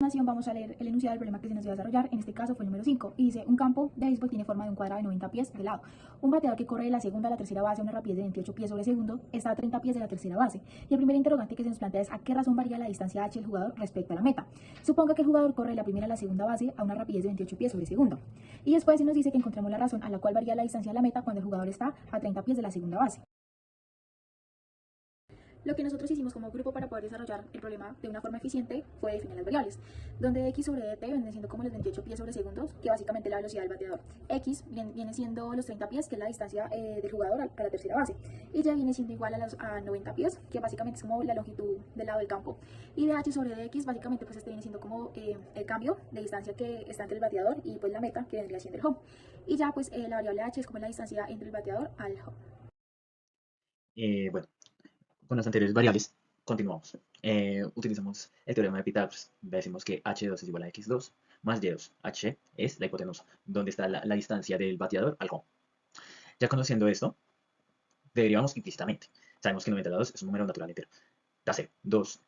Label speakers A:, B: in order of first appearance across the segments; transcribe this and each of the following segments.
A: continuación vamos a leer el enunciado del problema que se nos va a desarrollar. En este caso fue el número 5 y dice: un campo de béisbol tiene forma de un cuadrado de 90 pies de lado. Un bateador que corre de la segunda a la tercera base a una rapidez de 28 pies sobre segundo está a 30 pies de la tercera base. Y el primer interrogante que se nos plantea es: ¿a qué razón varía la distancia h del jugador respecto a la meta? Suponga que el jugador corre de la primera a la segunda base a una rapidez de 28 pies sobre segundo. Y después se nos dice que encontremos la razón a la cual varía la distancia de la meta cuando el jugador está a 30 pies de la segunda base. Lo que nosotros hicimos como grupo para poder desarrollar el problema de una forma eficiente fue definir las variables, donde x sobre dt viene siendo como los 28 pies sobre segundos, que básicamente es la velocidad del bateador. X viene siendo los 30 pies, que es la distancia del jugador a la tercera base. Y y viene siendo igual a 90 pies, que básicamente es como la longitud del lado del campo. Y dh sobre dx básicamente pues viene siendo como el cambio de distancia que está entre el bateador y pues la meta, que vendría siendo el home. Y ya pues la variable h es como la distancia entre el bateador al home.
B: Bueno, con las anteriores variables, continuamos. Utilizamos el teorema de Pitágoras. Decimos que h2 es igual a x2 más y2. h es la hipotenusa, donde está la distancia del bateador al home. Ya conociendo esto, derivamos implícitamente. Sabemos que 90 a la 2 es un número natural entero. Da 0. 2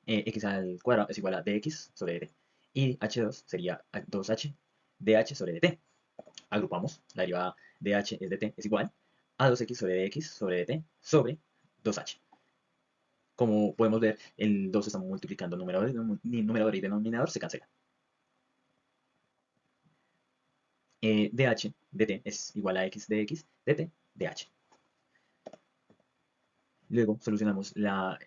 B: x al cuadrado es igual a dx sobre dt. Y h2 sería 2h dh sobre dt. Agrupamos. La derivada de h es dt es igual a 2x sobre dx sobre dt sobre 2h. Como podemos ver, el 2 estamos multiplicando numerador y denominador se cancela. dh dt es igual a x dx dt dh. Luego solucionamos la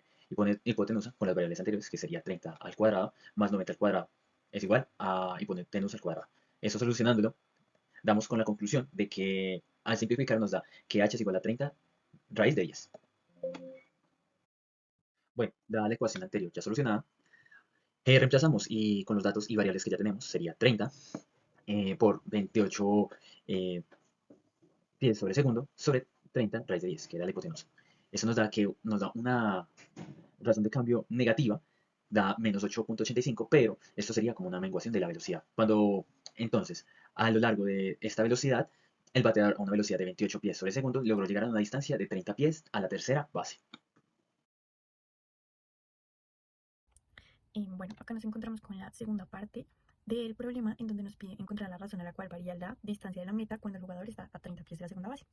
B: hipotenusa con las variables anteriores, que sería 30 al cuadrado más 90 al cuadrado es igual a hipotenusa al cuadrado. Eso solucionándolo, damos con la conclusión de que al simplificar nos da que h es igual a 30 raíz de 10. Bueno, dada la ecuación anterior ya solucionada, reemplazamos y con los datos y variables que ya tenemos sería 30 por 28 pies sobre segundo sobre 30 raíz de 10, que era la hipotenusa. Eso nos da una razón de cambio negativa, da menos 8.85, pero esto sería como una menguación de la velocidad. Entonces, a lo largo de esta velocidad, el bateador a una velocidad de 28 pies sobre segundo logró llegar a una distancia de 30 pies a la tercera base.
C: Bueno, acá nos encontramos con la segunda parte del problema, en donde nos pide encontrar la razón a la cual varía la distancia de la meta cuando el jugador está a 30 pies de la segunda base.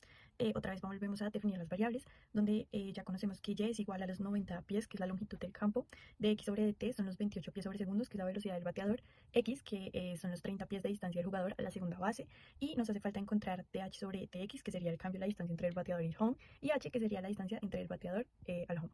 C: Otra vez volvemos a definir las variables, donde ya conocemos que y es igual a los 90 pies, que es la longitud del campo, de x sobre dt son los 28 pies sobre segundos, que es la velocidad del bateador, x, que son los 30 pies de distancia del jugador a la segunda base, y nos hace falta encontrar dh sobre dx, que sería el cambio de la distancia entre el bateador y el home, y h, que sería la distancia entre el bateador al home.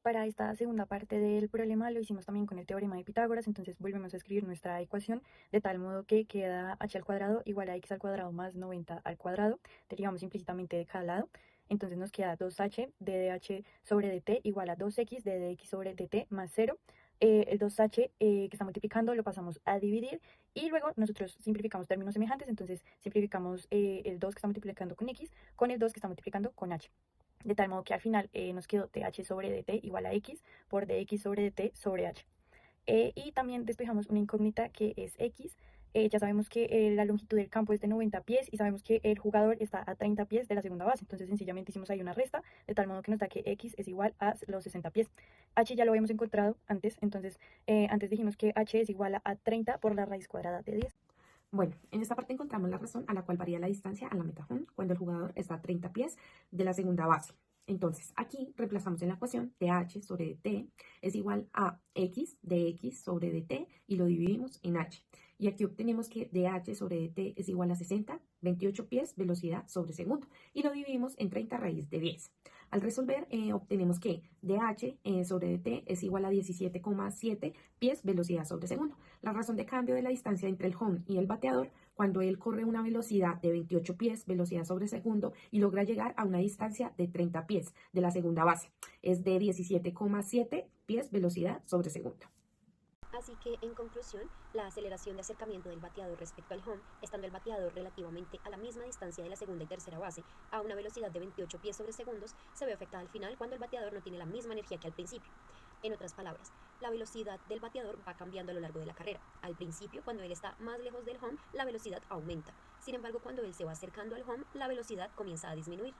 C: Para esta segunda parte del problema lo hicimos también con el teorema de Pitágoras, entonces volvemos a escribir nuestra ecuación de tal modo que queda h al cuadrado igual a x al cuadrado más 90 al cuadrado, derivamos implícitamente de cada lado, entonces nos queda 2h de dh sobre dt igual a 2x de dx sobre dt más 0. El 2h que está multiplicando lo pasamos a dividir y luego nosotros simplificamos términos semejantes, entonces simplificamos el 2 que está multiplicando con x con el 2 que está multiplicando con h. De tal modo que al final nos quedó dh sobre dt igual a x por dx sobre dt sobre h. Y también despejamos una incógnita que es x. Ya sabemos que la longitud del campo es de 90 pies y sabemos que el jugador está a 30 pies de la segunda base. Entonces sencillamente hicimos ahí una resta, de tal modo que nos da que x es igual a los 60 pies. H ya lo habíamos encontrado antes, entonces antes dijimos que h es igual a 30 por la raíz cuadrada de 10.
D: Bueno, en esta parte encontramos la razón a la cual varía la distancia a la meta home cuando el jugador está a 30 pies de la segunda base. Entonces, aquí reemplazamos en la ecuación dh sobre dt es igual a x de x sobre dt y lo dividimos en h. Y aquí obtenemos que dh sobre dt es igual a 60, 28 pies, velocidad sobre segundo. Y lo dividimos en 30 raíz de 10. Al resolver, obtenemos que dh sobre dt es igual a 17,7 pies, velocidad sobre segundo. La razón de cambio de la distancia entre el home y el bateador cuando él corre una velocidad de 28 pies, velocidad sobre segundo, y logra llegar a una distancia de 30 pies de la segunda base. Es de 17,7 pies, velocidad sobre segundo.
E: Así que, en conclusión, la aceleración de acercamiento del bateador respecto al home, estando el bateador relativamente a la misma distancia de la segunda y tercera base, a una velocidad de 28 pies sobre segundos, se ve afectada al final cuando el bateador no tiene la misma energía que al principio. En otras palabras, la velocidad del bateador va cambiando a lo largo de la carrera. Al principio, cuando él está más lejos del home, la velocidad aumenta. Sin embargo, cuando él se va acercando al home, la velocidad comienza a disminuir.